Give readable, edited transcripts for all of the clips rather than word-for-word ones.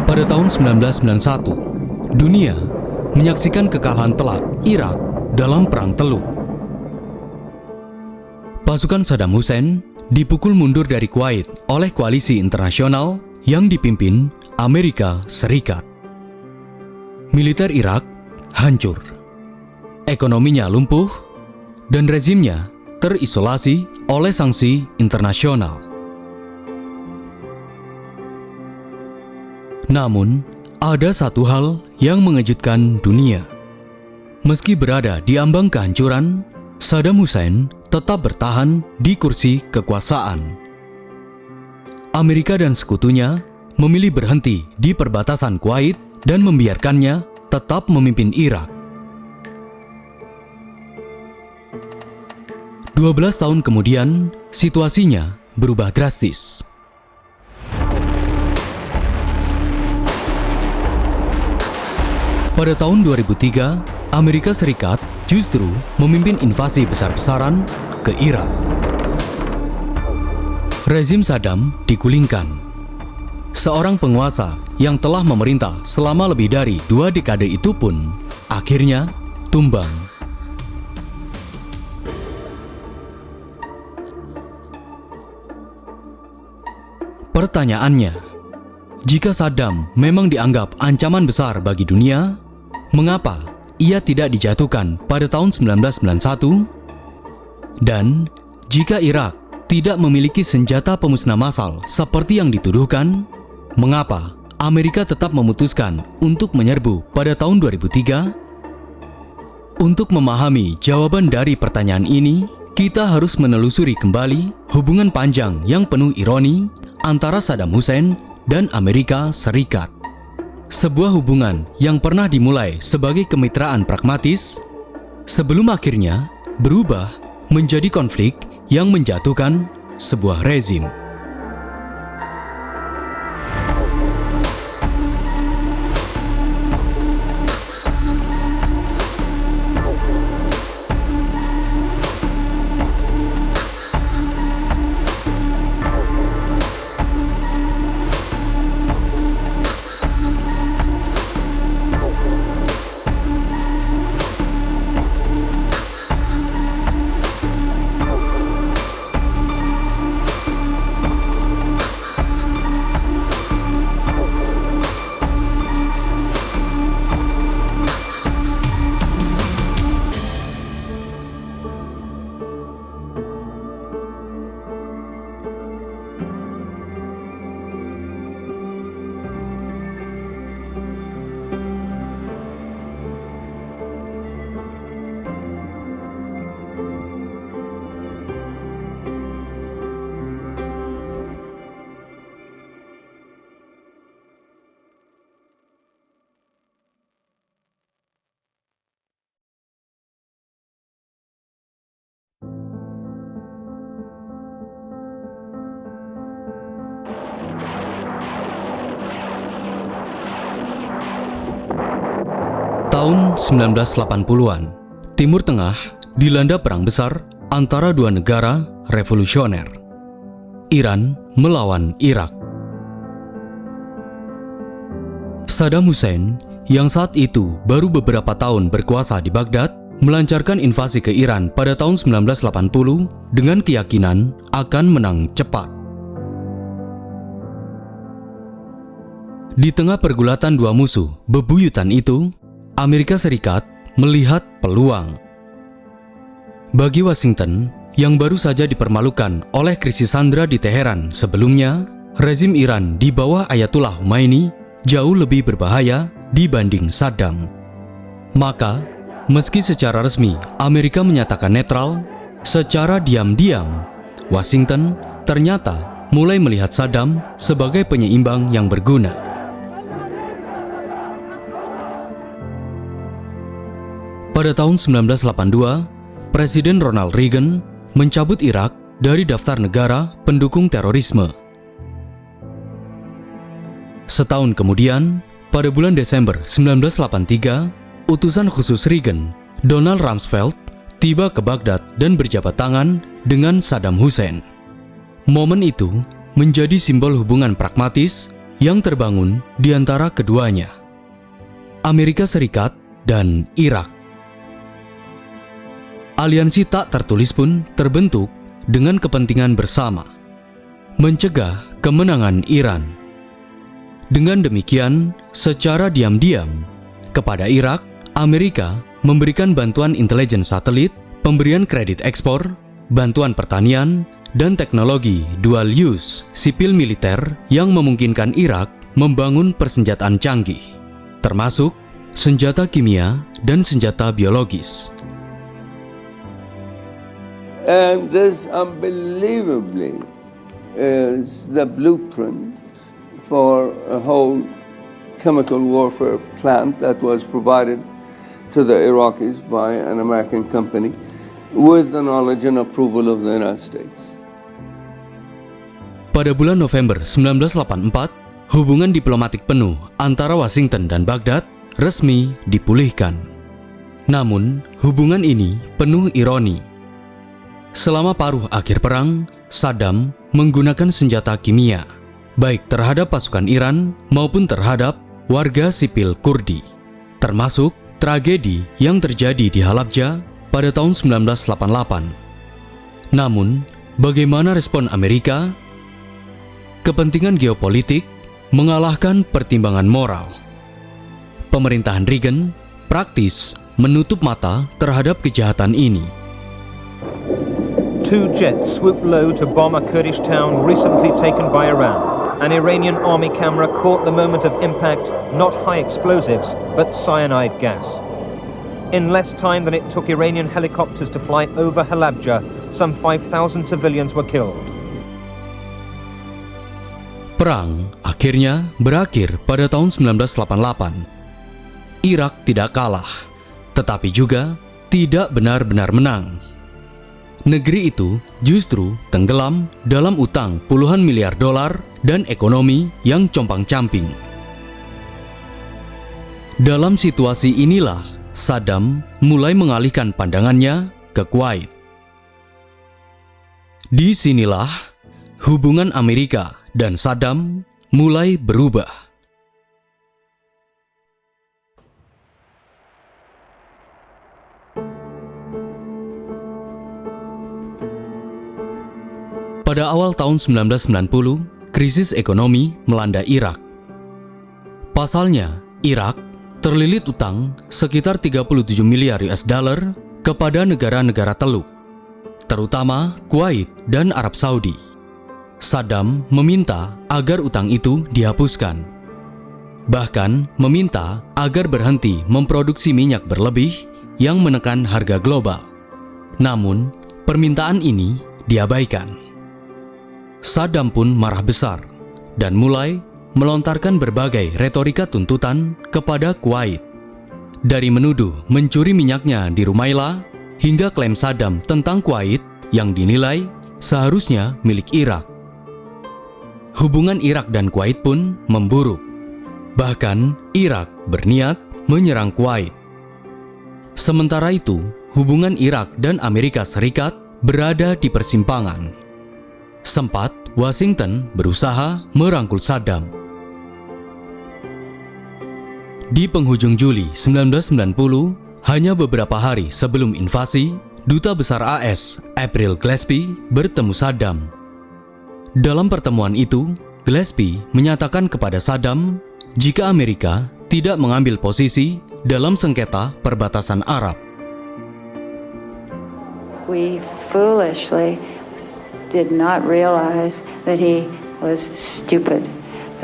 Pada tahun 1991, dunia menyaksikan kekalahan telak Irak dalam Perang Teluk. Pasukan Saddam Hussein dipukul mundur dari Kuwait oleh koalisi internasional yang dipimpin Amerika Serikat. Militer Irak hancur, ekonominya lumpuh, dan rezimnya terisolasi oleh sanksi internasional. Namun, ada satu hal yang mengejutkan dunia. Meski berada di ambang kehancuran, Saddam Hussein tetap bertahan di kursi kekuasaan. Amerika dan sekutunya memilih berhenti di perbatasan Kuwait dan membiarkannya tetap memimpin Irak. 12 tahun kemudian, situasinya berubah drastis. Pada tahun 2003, Amerika Serikat justru memimpin invasi besar-besaran ke Irak. Rezim Saddam digulingkan. Seorang penguasa yang telah memerintah selama lebih dari 2 dekade itu pun akhirnya tumbang. Pertanyaannya, jika Saddam memang dianggap ancaman besar bagi dunia, mengapa ia tidak dijatuhkan pada tahun 1991? Dan jika Irak tidak memiliki senjata pemusnah massal seperti yang dituduhkan, mengapa Amerika tetap memutuskan untuk menyerbu pada tahun 2003? Untuk memahami jawaban dari pertanyaan ini, kita harus menelusuri kembali hubungan panjang yang penuh ironi antara Saddam Hussein dan Amerika Serikat. Sebuah hubungan yang pernah dimulai sebagai kemitraan pragmatis, sebelum akhirnya berubah menjadi konflik yang menjatuhkan sebuah rezim. Tahun 1980-an, Timur Tengah dilanda perang besar antara dua negara revolusioner, Iran melawan Irak. Saddam Hussein yang saat itu baru beberapa tahun berkuasa di Baghdad melancarkan invasi ke Iran pada tahun 1980 dengan keyakinan akan menang cepat. Di tengah pergulatan dua musuh bebuyutan itu, Amerika Serikat melihat peluang. Bagi Washington yang baru saja dipermalukan oleh krisis sandera di Teheran sebelumnya, rezim Iran di bawah Ayatullah Khomeini jauh lebih berbahaya dibanding Saddam. Maka, meski secara resmi Amerika menyatakan netral, secara diam-diam Washington ternyata mulai melihat Saddam sebagai penyeimbang yang berguna. Pada tahun 1982, Presiden Ronald Reagan mencabut Irak dari daftar negara pendukung terorisme. Setahun kemudian, pada bulan Desember 1983, utusan khusus Reagan, Donald Rumsfeld, tiba ke Baghdad dan berjabat tangan dengan Saddam Hussein. Momen itu menjadi simbol hubungan pragmatis yang terbangun di antara keduanya, Amerika Serikat dan Irak. Aliansi tak tertulis pun terbentuk dengan kepentingan bersama, mencegah kemenangan Iran. Dengan demikian, secara diam-diam, kepada Irak, Amerika memberikan bantuan intelijen satelit, pemberian kredit ekspor, bantuan pertanian, dan teknologi dual use sipil militer yang memungkinkan Irak membangun persenjataan canggih, termasuk senjata kimia dan senjata biologis. And this unbelievably is the blueprint for a whole chemical warfare plant that was provided to the Iraqis by an American company with the knowledge and approval of the United States. Pada bulan November 1984, hubungan diplomatik penuh antara Washington dan Baghdad resmi dipulihkan. Namun, hubungan ini penuh ironi. Selama paruh akhir perang, Saddam menggunakan senjata kimia, baik terhadap pasukan Iran maupun terhadap warga sipil Kurdi, termasuk tragedi yang terjadi di Halabja pada tahun 1988. Namun, bagaimana respon Amerika? Kepentingan geopolitik mengalahkan pertimbangan moral. Pemerintahan Reagan praktis menutup mata terhadap kejahatan ini. 2 jets swooped low to bomb a Kurdish town recently taken by Iran. An Iranian army camera caught the moment of impact, not high explosives, but cyanide gas. In less time than it took Iranian helicopters to fly over Halabja, some 5,000 civilians were killed. Perang akhirnya berakhir pada tahun 1988. Irak tidak kalah, tetapi juga tidak benar-benar menang. Negeri itu justru tenggelam dalam utang puluhan miliar dolar dan ekonomi yang compang-camping. Dalam situasi inilah, Saddam mulai mengalihkan pandangannya ke Kuwait. Di sinilah hubungan Amerika dan Saddam mulai berubah. Pada awal tahun 1990, krisis ekonomi melanda Irak. Pasalnya, Irak terlilit utang sekitar 37 miliar US dollar kepada negara-negara Teluk, terutama Kuwait dan Arab Saudi. Saddam meminta agar utang itu dihapuskan. Bahkan meminta agar berhenti memproduksi minyak berlebih yang menekan harga global. Namun, permintaan ini diabaikan. Saddam pun marah besar dan mulai melontarkan berbagai retorika tuntutan kepada Kuwait. Dari menuduh mencuri minyaknya di Rumaila hingga klaim Saddam tentang Kuwait yang dinilai seharusnya milik Irak. Hubungan Irak dan Kuwait pun memburuk. Bahkan Irak berniat menyerang Kuwait. Sementara itu, hubungan Irak dan Amerika Serikat berada di persimpangan. Sempat Washington berusaha merangkul Saddam. Di penghujung Juli 1990, hanya beberapa hari sebelum invasi, Duta Besar AS April Gillespie bertemu Saddam. Dalam pertemuan itu, Gillespie menyatakan kepada Saddam jika Amerika tidak mengambil posisi dalam sengketa perbatasan Arab. We foolishly did not realize that he was stupid,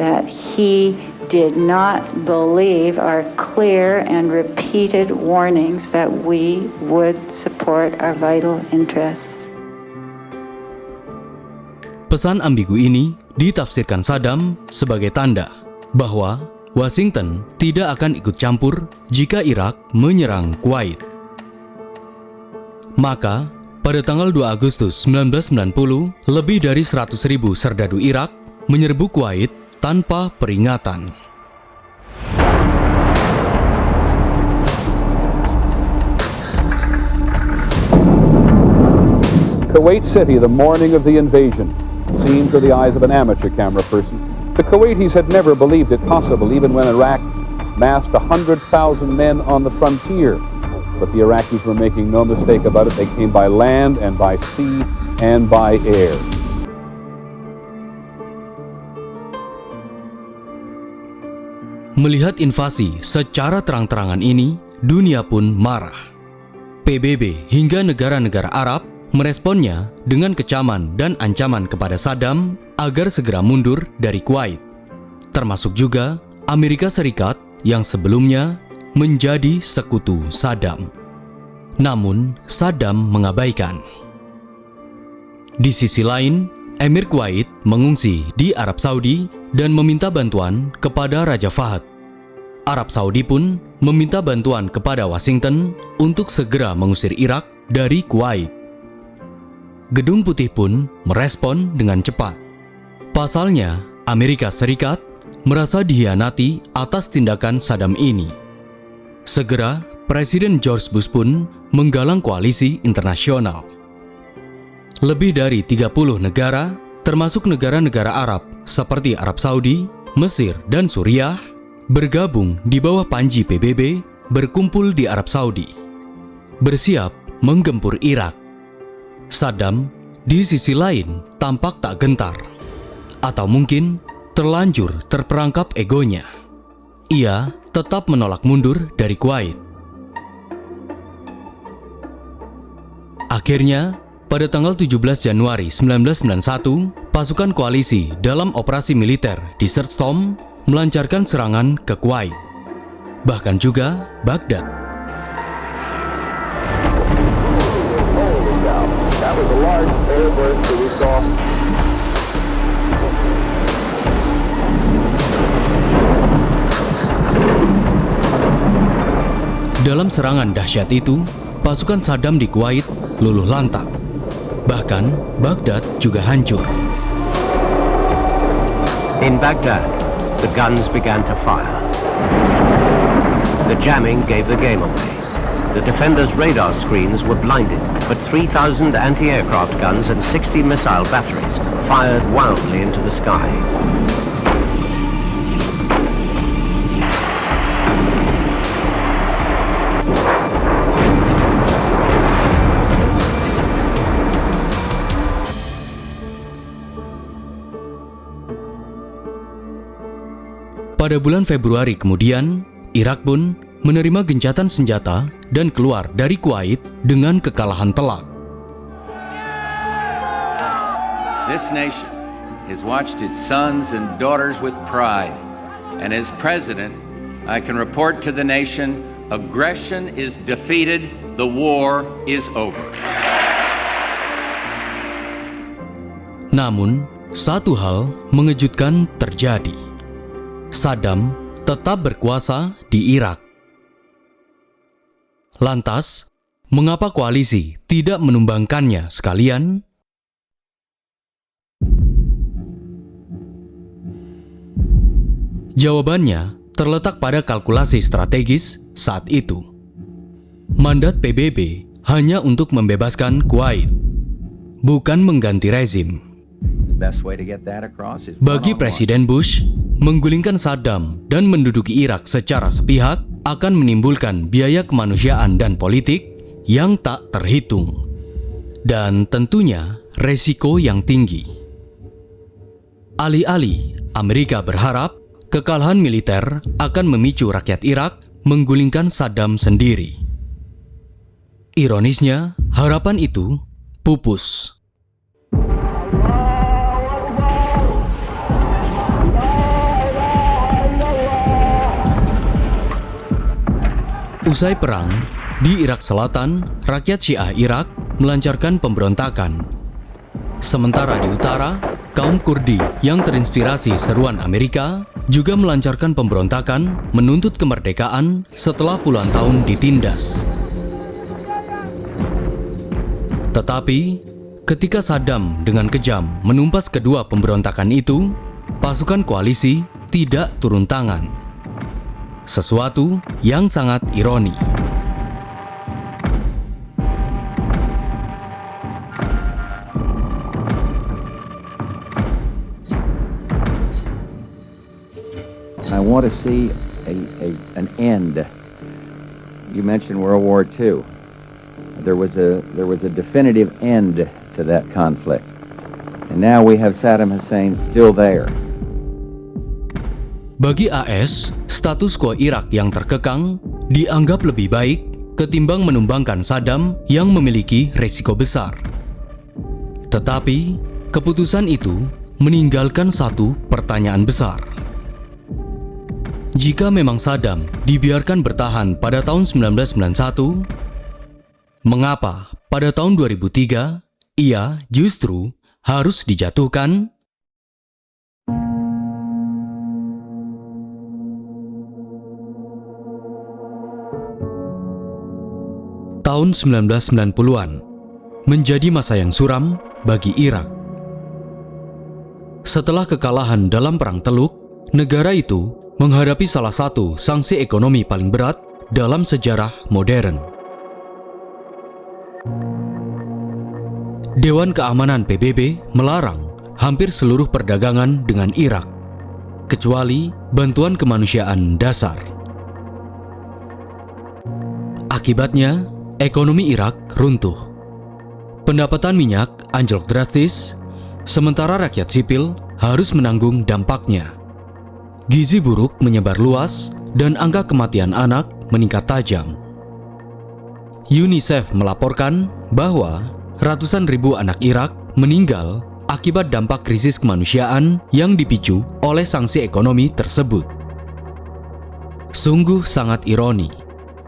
that he did not believe our clear and repeated warnings that we would support our vital interests. Pesan ambigu ini ditafsirkan Saddam sebagai tanda bahwa Washington tidak akan ikut campur jika Irak menyerang Kuwait. Maka, pada tanggal 2 Agustus 1990, lebih dari 100.000 serdadu Irak menyerbu Kuwait tanpa peringatan. Kuwait City, the morning of the invasion. seen through the eyes of an amateur camera person. The Kuwaitis had never believed it possible, even when Iraq massed 100,000 men on the frontier. But the Iraqis were making no mistake about it. They came by land and by sea and by air. Melihat invasi secara terang-terangan ini, dunia pun marah. PBB hingga negara-negara Arab meresponnya dengan kecaman dan ancaman kepada Saddam agar segera mundur dari Kuwait. Termasuk juga Amerika Serikat yang sebelumnya menjadi sekutu Saddam. Namun, Saddam mengabaikan. Di sisi lain, Emir Kuwait mengungsi di Arab Saudi dan meminta bantuan kepada Raja Fahd. Arab Saudi pun meminta bantuan kepada Washington untuk segera mengusir Irak dari Kuwait. Gedung Putih pun merespon dengan cepat. Pasalnya, Amerika Serikat merasa dihianati atas tindakan Saddam ini. Segera, Presiden George Bush pun menggalang koalisi internasional. Lebih dari 30 negara, termasuk negara-negara Arab seperti Arab Saudi, Mesir, dan Suriah, bergabung di bawah panji PBB berkumpul di Arab Saudi, bersiap menggempur Irak. Saddam di sisi lain tampak tak gentar, atau mungkin terlanjur terperangkap egonya. Ia tetap menolak mundur dari Kuwait. Akhirnya, pada tanggal 17 Januari 1991, pasukan koalisi dalam operasi militer Desert Storm melancarkan serangan ke Kuwait, bahkan juga Baghdad. Dalam serangan dahsyat itu, pasukan Saddam di Kuwait luluh lantak. Bahkan, Baghdad juga hancur. In Baghdad, the guns began to fire. The jamming gave the game away. The defenders' radar screens were blinded, but 3,000 anti-aircraft guns and 60 missile batteries fired wildly into the sky. Pada bulan Februari kemudian, Irak pun menerima gencatan senjata dan keluar dari Kuwait dengan kekalahan telak. This nation has watched its sons and daughters with pride, and as president, I can report to the nation, aggression is defeated, the war is over. Namun, satu hal mengejutkan terjadi. Saddam tetap berkuasa di Irak. Lantas, mengapa koalisi tidak menumbangkannya sekalian? Jawabannya terletak pada kalkulasi strategis saat itu. Mandat PBB hanya untuk membebaskan Kuwait, bukan mengganti rezim. Bagi Presiden Bush, menggulingkan Saddam dan menduduki Irak secara sepihak akan menimbulkan biaya kemanusiaan dan politik yang tak terhitung, dan tentunya resiko yang tinggi. Alih-alih Amerika berharap kekalahan militer akan memicu rakyat Irak menggulingkan Saddam sendiri. Ironisnya, harapan itu pupus. Usai perang, di Irak Selatan, rakyat Syiah Irak melancarkan pemberontakan. Sementara di utara, kaum Kurdi yang terinspirasi seruan Amerika juga melancarkan pemberontakan menuntut kemerdekaan setelah puluhan tahun ditindas. Tetapi, ketika Saddam dengan kejam menumpas kedua pemberontakan itu, pasukan koalisi tidak turun tangan. Sesuatu yang sangat ironi. I want to see an end. You mentioned World War II. There was a definitive end to that conflict. And now we have Saddam Hussein still there. Bagi AS, status quo Irak yang terkekang dianggap lebih baik ketimbang menumbangkan Saddam yang memiliki resiko besar. Tetapi, keputusan itu meninggalkan satu pertanyaan besar. Jika memang Saddam dibiarkan bertahan pada tahun 1991, mengapa pada tahun 2003 ia justru harus dijatuhkan? Tahun 1990-an menjadi masa yang suram bagi Irak. Setelah kekalahan dalam Perang Teluk, negara itu menghadapi salah satu sanksi ekonomi paling berat dalam sejarah modern. Dewan Keamanan PBB melarang hampir seluruh perdagangan dengan Irak, kecuali bantuan kemanusiaan dasar. Akibatnya, ekonomi Irak runtuh. Pendapatan minyak anjlok drastis, sementara rakyat sipil harus menanggung dampaknya. Gizi buruk menyebar luas dan angka kematian anak meningkat tajam. UNICEF melaporkan bahwa ratusan ribu anak Irak meninggal akibat dampak krisis kemanusiaan yang dipicu oleh sanksi ekonomi tersebut. Sungguh sangat ironi,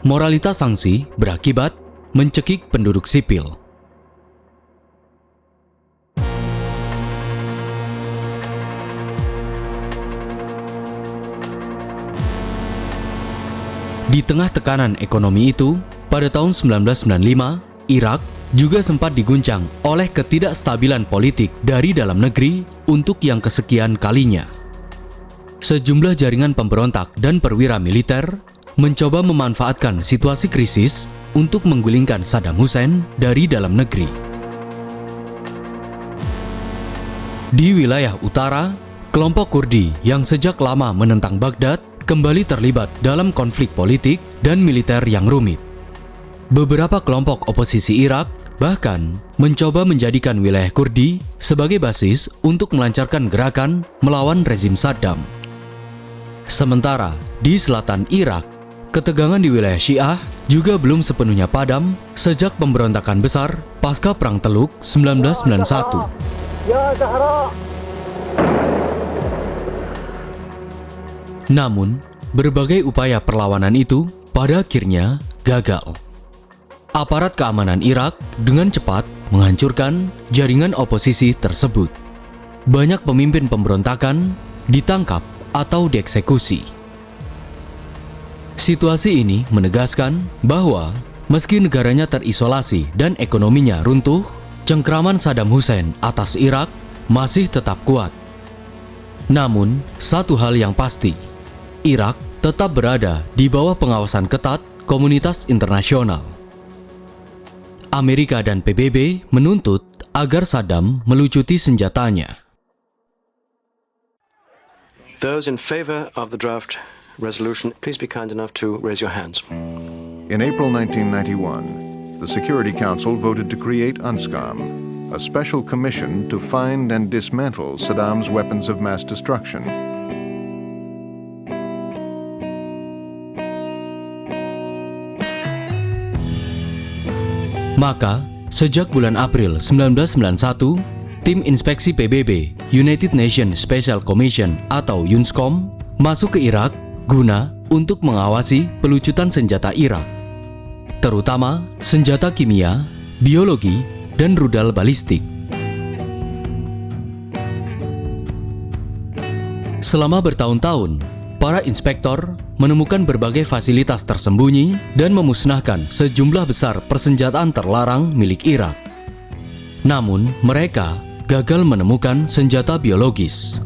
moralitas sanksi berakibat mencekik penduduk sipil. Di tengah tekanan ekonomi itu, pada tahun 1995, Irak juga sempat diguncang oleh ketidakstabilan politik dari dalam negeri untuk yang kesekian kalinya. Sejumlah jaringan pemberontak dan perwira militer mencoba memanfaatkan situasi krisis untuk menggulingkan Saddam Hussein dari dalam negeri. Di wilayah utara, kelompok Kurdi yang sejak lama menentang Baghdad kembali terlibat dalam konflik politik dan militer yang rumit. Beberapa kelompok oposisi Irak bahkan mencoba menjadikan wilayah Kurdi sebagai basis untuk melancarkan gerakan melawan rezim Saddam. Sementara di selatan Irak, ketegangan di wilayah Syiah juga belum sepenuhnya padam sejak pemberontakan besar pasca Perang Teluk 1991. Namun, berbagai upaya perlawanan itu pada akhirnya gagal. Aparat keamanan Irak dengan cepat menghancurkan jaringan oposisi tersebut. Banyak pemimpin pemberontakan ditangkap atau dieksekusi. Situasi ini menegaskan bahwa meski negaranya terisolasi dan ekonominya runtuh, cengkraman Saddam Hussein atas Irak masih tetap kuat. Namun, satu hal yang pasti, Irak tetap berada di bawah pengawasan ketat komunitas internasional. Amerika dan PBB menuntut agar Saddam melucuti senjatanya. Those in favor of the draft resolution, please be kind enough to raise your hands. In April 1991, the Security Council voted to create UNSCOM, a special commission to find and dismantle Saddam's weapons of mass destruction. Maka, sejak bulan April 1991, tim inspeksi PBB, United Nations Special Commission atau UNSCOM, masuk ke Irak guna untuk mengawasi pelucutan senjata Irak, terutama senjata kimia, biologi, dan rudal balistik. Selama bertahun-tahun, para inspektor menemukan berbagai fasilitas tersembunyi dan memusnahkan sejumlah besar persenjataan terlarang milik Irak. Namun, mereka gagal menemukan senjata biologis.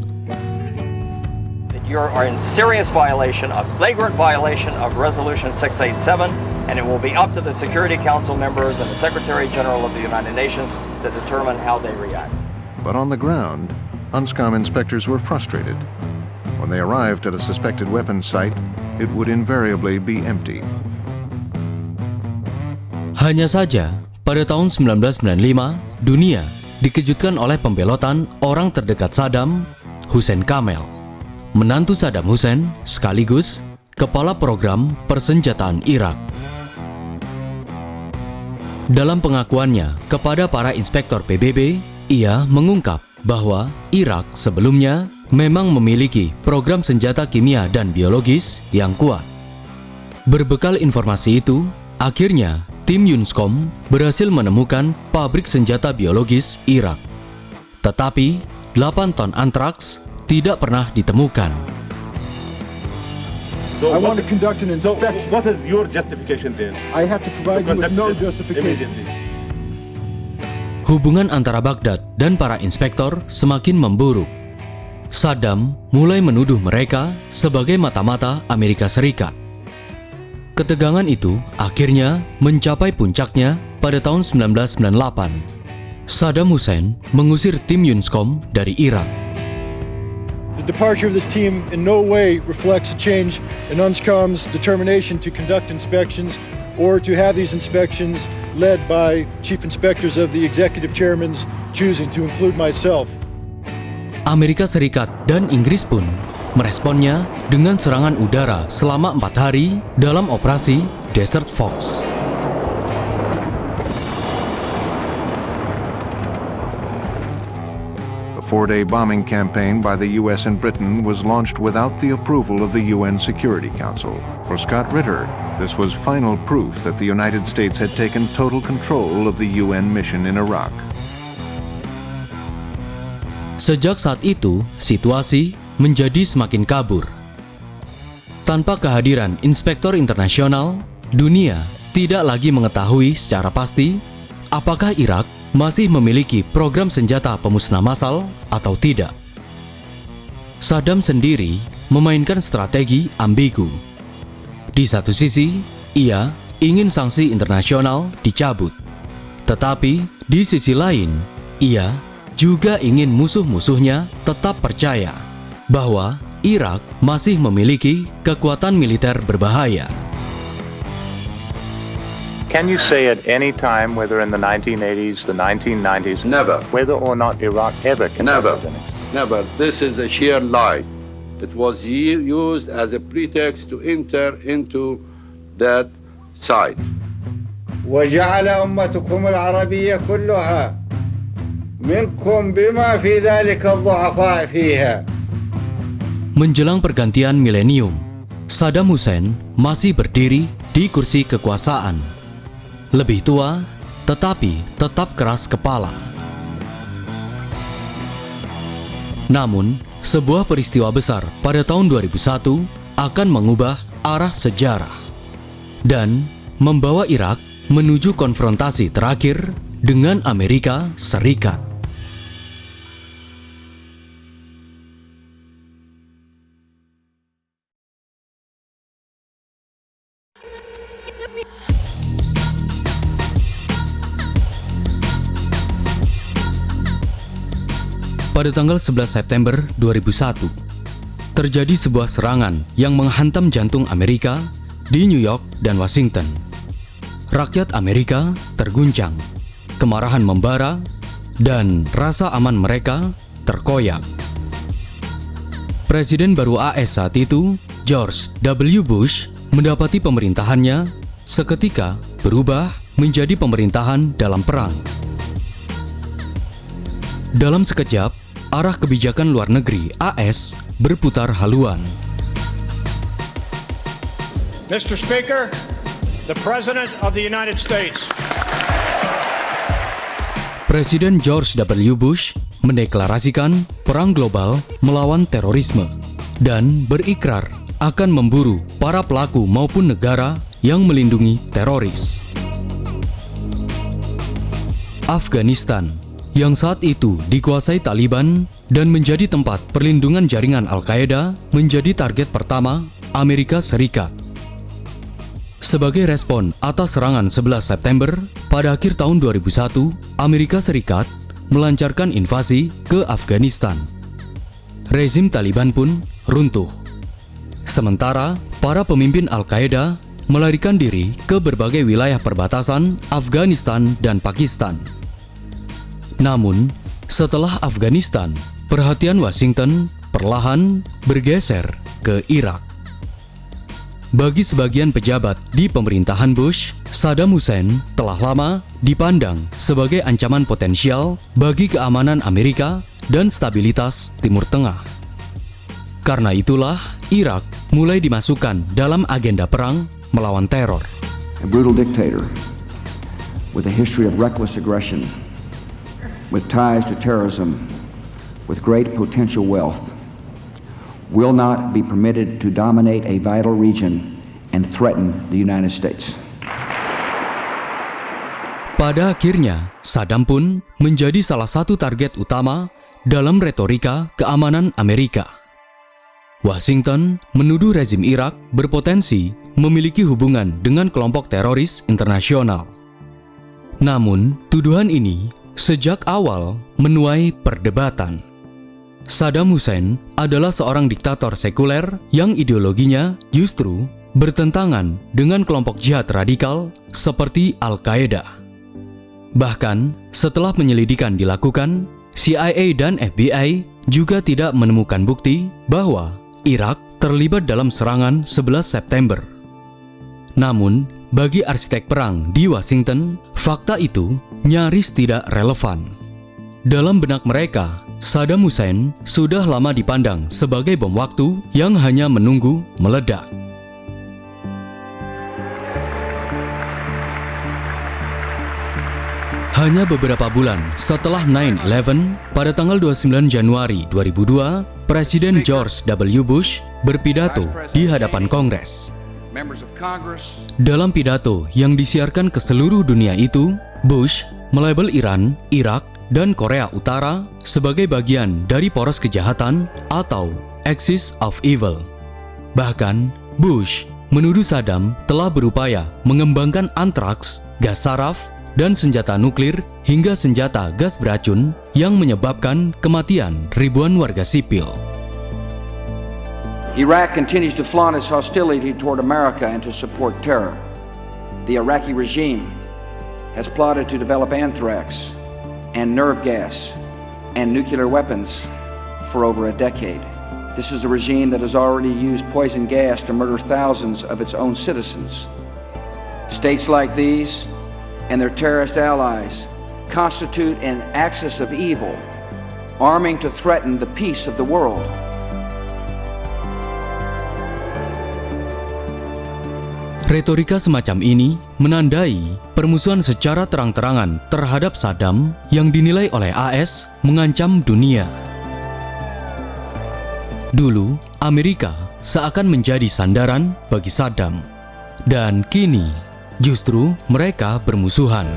You are in serious violation, a flagrant violation of Resolution 687, and it will be up to the Security Council members and the Secretary General of the United Nations to determine how they react. But on the ground, UNSCOM inspectors were frustrated. When they arrived at a suspected weapons site, it would invariably be empty. Hanya saja, pada tahun 1995, dunia dikejutkan oleh pembelotan orang terdekat Saddam, Hussein Kamel, menantu Saddam Hussein sekaligus kepala program persenjataan Irak. Dalam pengakuannya kepada para inspektor PBB, ia mengungkap bahwa Irak sebelumnya memang memiliki program senjata kimia dan biologis yang kuat. Berbekal informasi itu, akhirnya tim Unscom berhasil menemukan pabrik senjata biologis Irak. Tetapi, 8 ton antraks tidak pernah ditemukan. I want to conduct an inspection. What is your justification then? I have to provide you with no justification. Hubungan antara Baghdad dan para inspektor semakin memburuk. Saddam mulai menuduh mereka sebagai mata-mata Amerika Serikat. Ketegangan itu akhirnya mencapai puncaknya pada tahun 1998. Saddam Hussein mengusir tim Unscom dari Irak. The departure of this team in no way reflects a change in Unscom's determination to conduct inspections or to have these inspections led by chief inspectors of the executive chairman's choosing to include myself. Amerika Serikat dan Inggris pun meresponnya dengan serangan udara selama 4 hari dalam operasi Desert Fox. The 4-day bombing campaign by the U.S. and Britain was launched without the approval of the UN Security Council. For Scott Ritter, this was final proof that the United States had taken total control of the UN mission in Iraq. Sejak saat itu, situasi menjadi semakin kabur. Tanpa kehadiran inspektor internasional, dunia tidak lagi mengetahui secara pasti apakah Irak masih memiliki program senjata pemusnah massal atau tidak. Saddam sendiri memainkan strategi ambigu. Di satu sisi, ia ingin sanksi internasional dicabut. Tetapi di sisi lain, ia juga ingin musuh-musuhnya tetap percaya bahwa Irak masih memiliki kekuatan militer berbahaya. Can you say at any time, whether in the 1980s, the 1990s, never, whether or not Iraq ever conducted an experiment? Never. This is a sheer lie. It was used as a pretext to enter into that site. وجعل أمتكم العربية كلها منكم بما في ذلك الضعفاء فيها. Menjelang pergantian milenium, Saddam Hussein masih berdiri di kursi kekuasaan. Lebih tua, tetapi tetap keras kepala. Namun, sebuah peristiwa besar pada tahun 2001 akan mengubah arah sejarah dan membawa Irak menuju konfrontasi terakhir dengan Amerika Serikat. Pada tanggal 11 September 2001, terjadi sebuah serangan yang menghantam jantung Amerika di New York dan Washington. Rakyat Amerika terguncang, kemarahan membara, dan rasa aman mereka terkoyak. Presiden baru AS saat itu, George W. Bush, mendapati pemerintahannya seketika berubah menjadi pemerintahan dalam perang. Dalam sekejap, arah kebijakan luar negeri AS berputar haluan. Mr. Speaker, the President of the United States. Presiden George W. Bush mendeklarasikan perang global melawan terorisme dan berikrar akan memburu para pelaku maupun negara yang melindungi teroris. Afghanistan yang saat itu dikuasai Taliban dan menjadi tempat perlindungan jaringan Al-Qaeda menjadi target pertama Amerika Serikat. Sebagai respon atas serangan 11 September, pada akhir tahun 2001, Amerika Serikat melancarkan invasi ke Afghanistan. Rezim Taliban pun runtuh. Sementara para pemimpin Al-Qaeda melarikan diri ke berbagai wilayah perbatasan Afghanistan dan Pakistan. Namun, setelah Afghanistan, perhatian Washington perlahan bergeser ke Irak. Bagi sebagian pejabat di pemerintahan Bush, Saddam Hussein telah lama dipandang sebagai ancaman potensial bagi keamanan Amerika dan stabilitas Timur Tengah. Karena itulah, Irak mulai dimasukkan dalam agenda perang melawan teror. A brutal dictator with a history of reckless aggression, with ties to terrorism, with great potential wealth, will not be permitted to dominate a vital region and threaten the United States. Pada akhirnya, Saddam pun menjadi salah satu target utama dalam retorika keamanan Amerika. Washington menuduh rezim Irak berpotensi memiliki hubungan dengan kelompok teroris internasional. Namun, tuduhan ini sejak awal menuai perdebatan. Saddam Hussein adalah seorang diktator sekuler yang ideologinya justru bertentangan dengan kelompok jihad radikal seperti Al-Qaeda. Bahkan, setelah penyelidikan dilakukan, CIA dan FBI juga tidak menemukan bukti bahwa Irak terlibat dalam serangan 11 September. Namun, bagi arsitek perang di Washington, fakta itu nyaris tidak relevan. Dalam benak mereka, Saddam Hussein sudah lama dipandang sebagai bom waktu yang hanya menunggu meledak. Hanya beberapa bulan setelah 9/11, pada tanggal 29 Januari 2002, Presiden George W. Bush berpidato di hadapan Kongres. Dalam pidato yang disiarkan ke seluruh dunia itu, Bush melabel Iran, Irak, dan Korea Utara sebagai bagian dari poros kejahatan atau axis of evil. Bahkan, Bush menuduh Saddam telah berupaya mengembangkan antraks, gas saraf, dan senjata nuklir hingga senjata gas beracun yang menyebabkan kematian ribuan warga sipil. Iraq continues to flaunt its hostility toward America and to support terror. The Iraqi regime has plotted to develop anthrax and nerve gas and nuclear weapons for over a decade. This is a regime that has already used poison gas to murder thousands of its own citizens. States like these and their terrorist allies constitute an axis of evil, arming to threaten the peace of the world. Retorika semacam ini menandai permusuhan secara terang-terangan terhadap Saddam yang dinilai oleh AS mengancam dunia. Dulu, Amerika seakan menjadi sandaran bagi Saddam, dan kini justru mereka bermusuhan.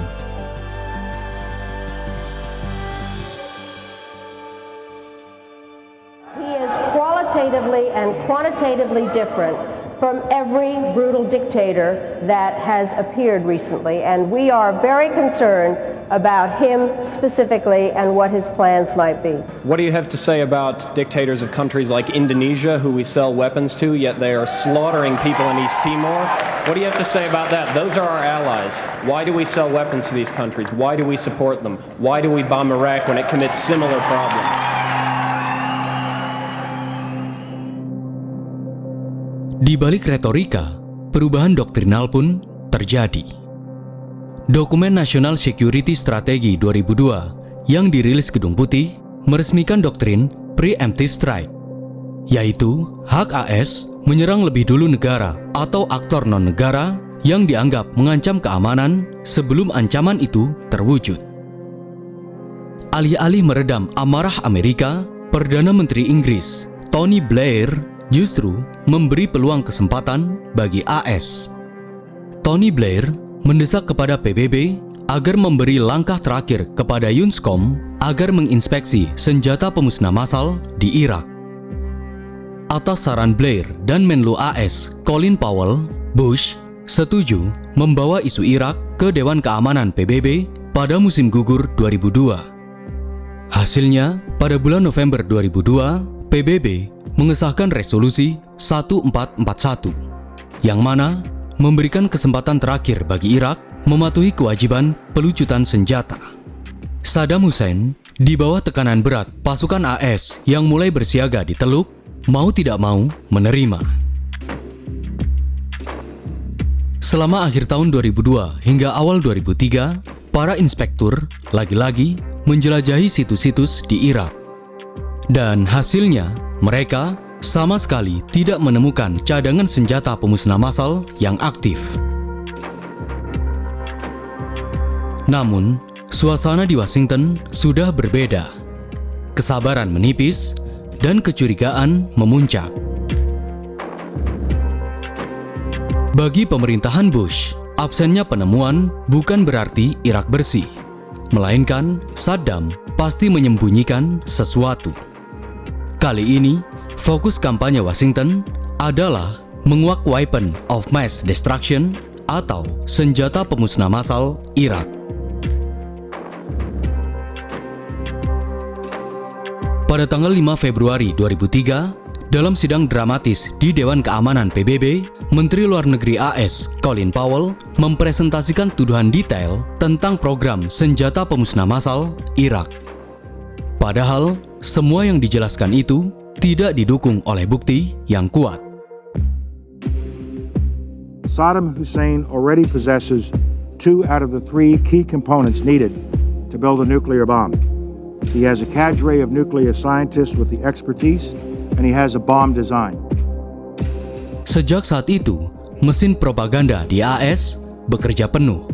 He is qualitatively and quantitatively different from every brutal dictator that has appeared recently, and we are very concerned about him specifically and what his plans might be. What do you have to say about dictators of countries like Indonesia, who we sell weapons to, yet they are slaughtering people in East Timor? What do you have to say about that? Those are our allies. Why do we sell weapons to these countries? Why do we support them? Why do we bomb Iraq when it commits similar problems? Di balik retorika, perubahan doktrinal pun terjadi. Dokumen National Security Strategy 2002 yang dirilis Gedung Putih meresmikan doktrin preemptive strike, yaitu hak AS menyerang lebih dulu negara atau aktor non-negara yang dianggap mengancam keamanan sebelum ancaman itu terwujud. Alih-alih meredam amarah Amerika, Perdana Menteri Inggris Tony Blair justru memberi peluang kesempatan bagi AS. Tony Blair mendesak kepada PBB agar memberi langkah terakhir kepada UNSCOM agar menginspeksi senjata pemusnah massal di Irak. Atas saran Blair dan Menlu AS Colin Powell, Bush setuju membawa isu Irak ke Dewan Keamanan PBB pada musim gugur 2002. Hasilnya, pada bulan November 2002, PBB mengesahkan resolusi 1441, yang mana memberikan kesempatan terakhir bagi Irak mematuhi kewajiban pelucutan senjata. Saddam Hussein di bawah tekanan berat pasukan AS yang mulai bersiaga di Teluk, mau tidak mau menerima. Selama akhir tahun 2002 hingga awal 2003, para inspektur lagi-lagi menjelajahi situs-situs di Irak. Dan hasilnya, mereka sama sekali tidak menemukan cadangan senjata pemusnah massal yang aktif. Namun, suasana di Washington sudah berbeda. Kesabaran menipis dan kecurigaan memuncak. Bagi pemerintahan Bush, absennya penemuan bukan berarti Irak bersih, melainkan Saddam pasti menyembunyikan sesuatu. Kali ini, fokus kampanye Washington adalah menguak weapon of mass destruction atau senjata pemusnah massal Irak. Pada tanggal 5 Februari 2003, dalam sidang dramatis di Dewan Keamanan PBB, Menteri Luar Negeri AS Colin Powell mempresentasikan tuduhan detail tentang program senjata pemusnah massal Irak. Padahal, semua yang dijelaskan itu tidak didukung oleh bukti yang kuat. Saddam Hussein already possesses 2 out of the 3 key components needed to build a nuclear bomb. He has a cadre of nuclear scientists with the expertise, and he has a bomb design. Sejak saat itu, mesin propaganda di AS bekerja penuh.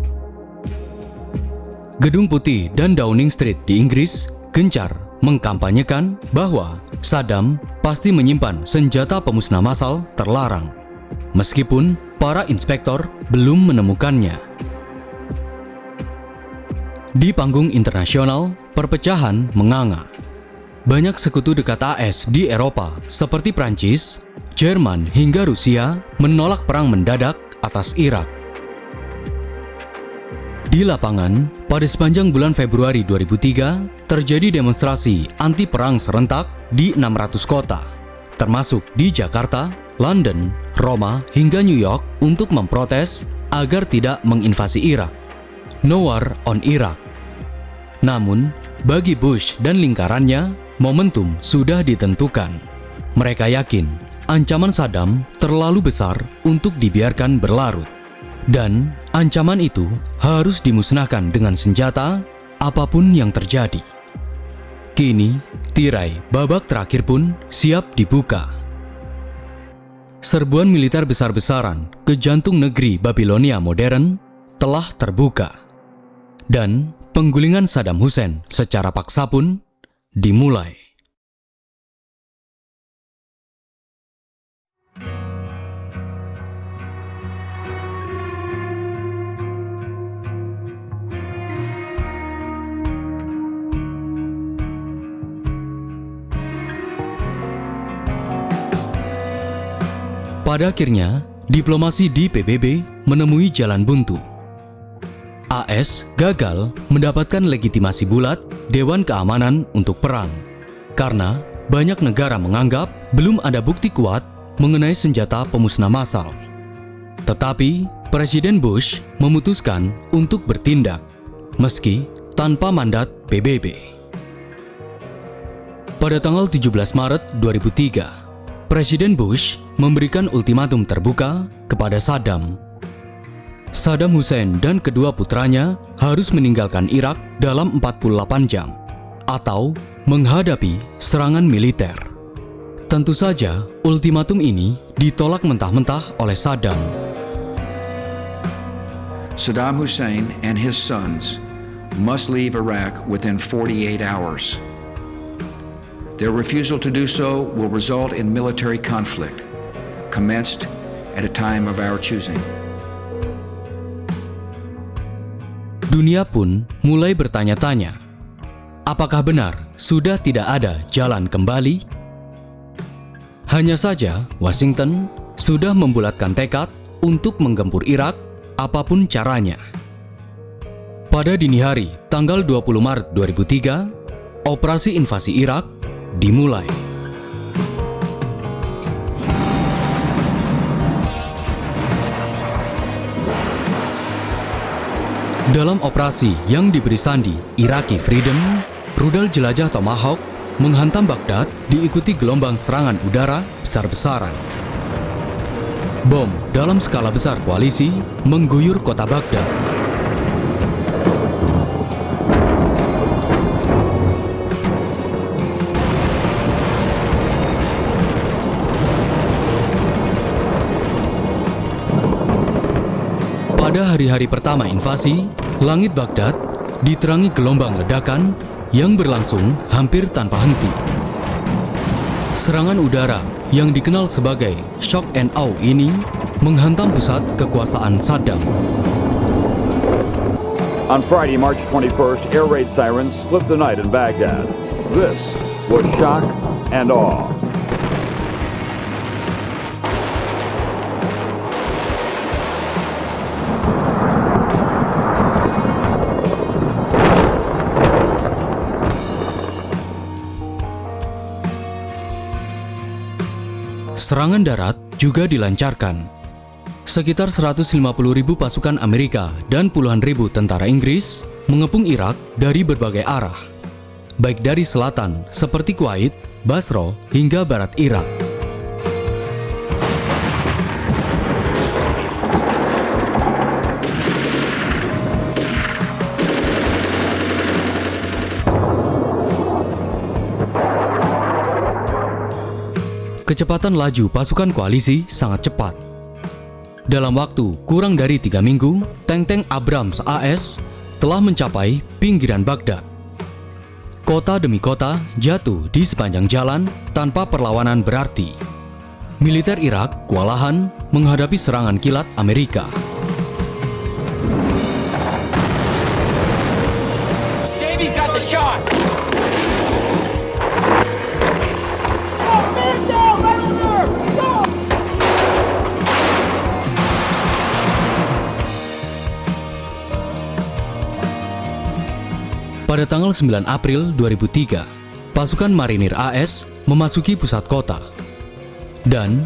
Gedung Putih dan Downing Street di Inggris gencar mengkampanyekan bahwa Saddam pasti menyimpan senjata pemusnah massal terlarang, meskipun para inspektor belum menemukannya. Di panggung internasional, perpecahan menganga. Banyak sekutu dekat AS di Eropa seperti Prancis, Jerman hingga Rusia menolak perang mendadak atas Irak. Di lapangan, pada sepanjang bulan Februari 2003, terjadi demonstrasi anti-perang serentak di 600 kota, termasuk di Jakarta, London, Roma, hingga New York untuk memprotes agar tidak menginvasi Irak. No war on Iraq. Namun, bagi Bush dan lingkarannya, momentum sudah ditentukan. Mereka yakin ancaman Saddam terlalu besar untuk dibiarkan berlarut. Dan ancaman itu harus dimusnahkan dengan senjata apapun yang terjadi. Kini, tirai babak terakhir pun siap dibuka. Serbuan militer besar-besaran ke jantung negeri Babilonia modern telah terbuka. Dan penggulingan Saddam Hussein secara paksa pun dimulai. Pada akhirnya, diplomasi di PBB menemui jalan buntu. AS gagal mendapatkan legitimasi bulat Dewan Keamanan untuk perang, karena banyak negara menganggap belum ada bukti kuat mengenai senjata pemusnah massal. Tetapi, Presiden Bush memutuskan untuk bertindak, meski tanpa mandat PBB. Pada tanggal 17 Maret 2003, Presiden Bush memberikan ultimatum terbuka kepada Saddam. Saddam Hussein dan kedua putranya harus meninggalkan Irak dalam 48 jam atau menghadapi serangan militer. Tentu saja, ultimatum ini ditolak mentah-mentah oleh Saddam. Saddam Hussein and his sons must leave Iraq within 48 hours. Their refusal to do so will result in military conflict, commenced at a time of our choosing. Dunia pun mulai bertanya-tanya, apakah benar sudah tidak ada jalan kembali? Hanya saja, Washington sudah membulatkan tekad untuk menggempur Irak apapun caranya. Pada dini hari, tanggal 20 Maret 2003, operasi invasi Irak dimulai. Dalam operasi yang diberi sandi Iraqi Freedom, rudal jelajah Tomahawk menghantam Baghdad diikuti gelombang serangan udara besar-besaran. Bom dalam skala besar koalisi mengguyur kota Baghdad. Pada hari-hari pertama invasi, langit Baghdad diterangi gelombang ledakan yang berlangsung hampir tanpa henti. Serangan udara yang dikenal sebagai shock and awe ini menghantam pusat kekuasaan Saddam. On Friday, March 21st, air raid sirens split the night in Baghdad. This was shock and awe. Serangan darat juga dilancarkan. Sekitar 150.000 pasukan Amerika dan puluhan ribu tentara Inggris mengepung Irak dari berbagai arah, baik dari selatan seperti Kuwait, Basra, hingga barat Irak. Kecepatan laju pasukan koalisi sangat cepat. Dalam waktu kurang dari 3 minggu, tank-tank Abrams AS telah mencapai pinggiran Baghdad. Kota demi kota jatuh di sepanjang jalan tanpa perlawanan berarti. Militer Irak kewalahan menghadapi serangan kilat Amerika. Davies got the shot. Pada tanggal 9 April 2003, pasukan marinir AS memasuki pusat kota. Dan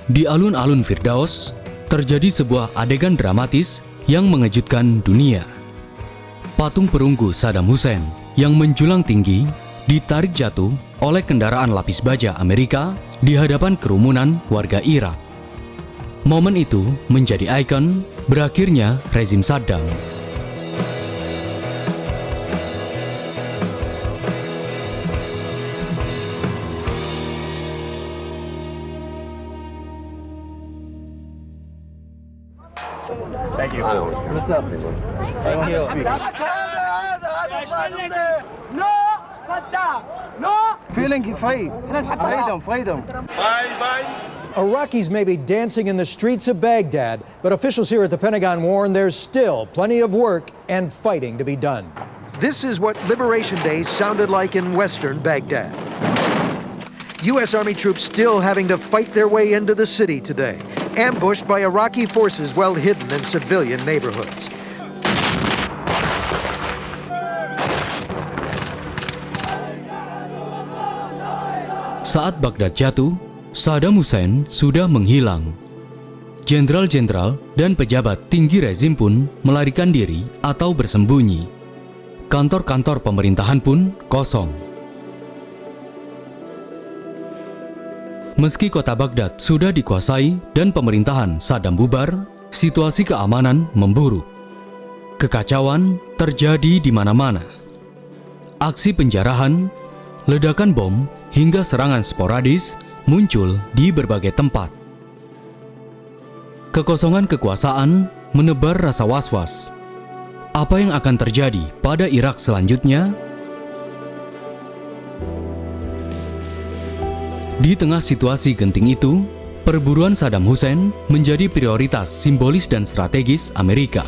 di alun-alun Firdaus terjadi sebuah adegan dramatis yang mengejutkan dunia. Patung perunggu Saddam Hussein yang menjulang tinggi ditarik jatuh oleh kendaraan lapis baja Amerika di hadapan kerumunan warga Irak. Momen itu menjadi ikon berakhirnya rezim Saddam. Thank you. What's up? Thank you. No, Saddam. No. Feeling free. Freedom. Bye. Iraqis may be dancing in the streets of Baghdad, but officials here at the Pentagon warn there's still plenty of work and fighting to be done. This is what Liberation Day sounded like in western Baghdad. U.S. Army troops still having to fight their way into the city today, ambushed by Iraqi forces well hidden in civilian neighborhoods. Saat Baghdad jatuh, Saddam Hussein sudah menghilang. Jenderal-jenderal dan pejabat tinggi rezim pun melarikan diri atau bersembunyi. Kantor-kantor pemerintahan pun kosong. Meski kota Baghdad sudah dikuasai dan pemerintahan Saddam bubar, situasi keamanan memburuk. Kekacauan terjadi di mana-mana. Aksi penjarahan, ledakan bom, hingga serangan sporadis muncul di berbagai tempat. Kekosongan kekuasaan menebar rasa was-was. Apa yang akan terjadi pada Irak selanjutnya? Di tengah situasi genting itu, perburuan Saddam Hussein menjadi prioritas simbolis dan strategis Amerika.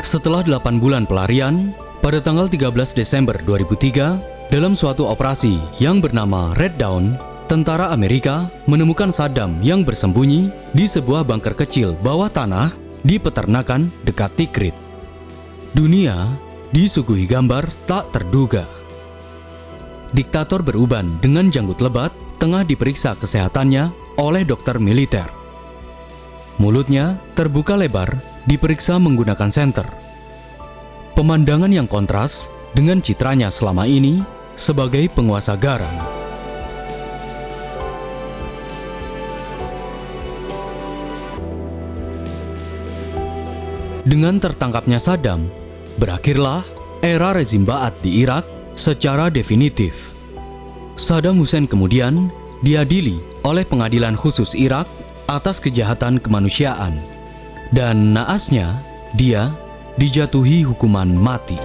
Setelah 8 bulan pelarian, pada tanggal 13 Desember 2003, dalam suatu operasi yang bernama Red Dawn, tentara Amerika menemukan Saddam yang bersembunyi di sebuah bunker kecil bawah tanah di peternakan dekat Tikrit. Dunia disuguhi gambar tak terduga. Diktator beruban dengan janggut lebat tengah diperiksa kesehatannya oleh dokter militer. Mulutnya terbuka lebar, diperiksa menggunakan senter. Pemandangan yang kontras dengan citranya selama ini sebagai penguasa garam. Dengan tertangkapnya Saddam, berakhirlah era rezim Ba'ath di Irak secara definitif. Saddam Hussein kemudian diadili oleh Pengadilan Khusus Irak atas kejahatan kemanusiaan, dan naasnya dia dijatuhi hukuman mati.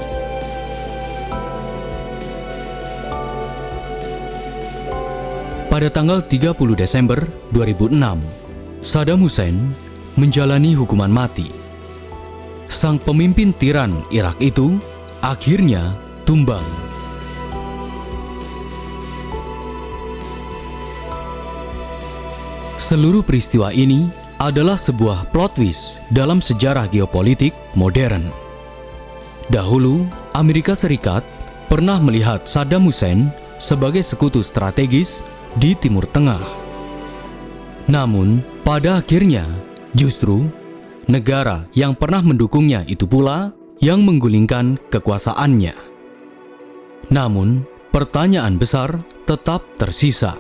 Pada tanggal 30 Desember 2006, Saddam Hussein menjalani hukuman mati. Sang pemimpin tiran Irak itu akhirnya tumbang. Seluruh peristiwa ini adalah sebuah plot twist dalam sejarah geopolitik modern. Dahulu, Amerika Serikat pernah melihat Saddam Hussein sebagai sekutu strategis di Timur Tengah. Namun, pada akhirnya, justru negara yang pernah mendukungnya itu pula yang menggulingkan kekuasaannya. Namun, pertanyaan besar tetap tersisa.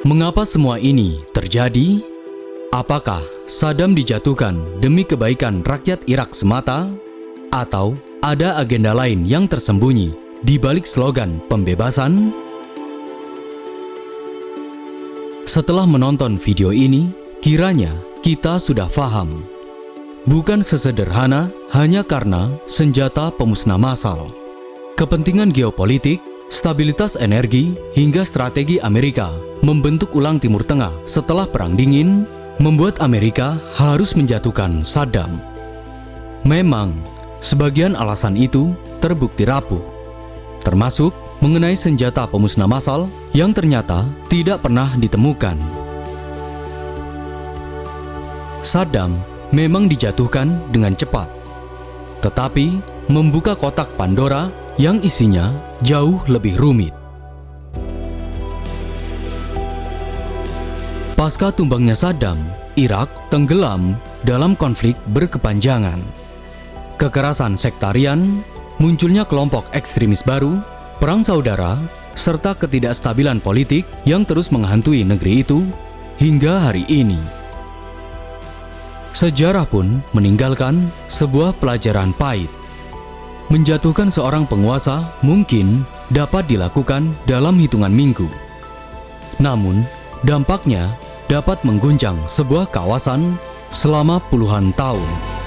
Mengapa semua ini terjadi? Apakah Saddam dijatuhkan demi kebaikan rakyat Irak semata? Atau ada agenda lain yang tersembunyi di balik slogan pembebasan? Setelah menonton video ini, kiranya kita sudah paham. Bukan sesederhana hanya karena senjata pemusnah massal. Kepentingan geopolitik, stabilitas energi, hingga strategi Amerika membentuk ulang Timur Tengah setelah Perang Dingin membuat Amerika harus menjatuhkan Saddam. Memang, sebagian alasan itu terbukti rapuh, termasuk mengenai senjata pemusnah massal yang ternyata tidak pernah ditemukan. Saddam memang dijatuhkan dengan cepat, tetapi membuka kotak Pandora yang isinya jauh lebih rumit. Pasca tumbangnya Saddam, Irak tenggelam dalam konflik berkepanjangan. Kekerasan sektarian, munculnya kelompok ekstremis baru, perang saudara, serta ketidakstabilan politik yang terus menghantui negeri itu hingga hari ini. Sejarah pun meninggalkan sebuah pelajaran pahit. Menjatuhkan seorang penguasa mungkin dapat dilakukan dalam hitungan minggu. Namun, dampaknya dapat mengguncang sebuah kawasan selama puluhan tahun.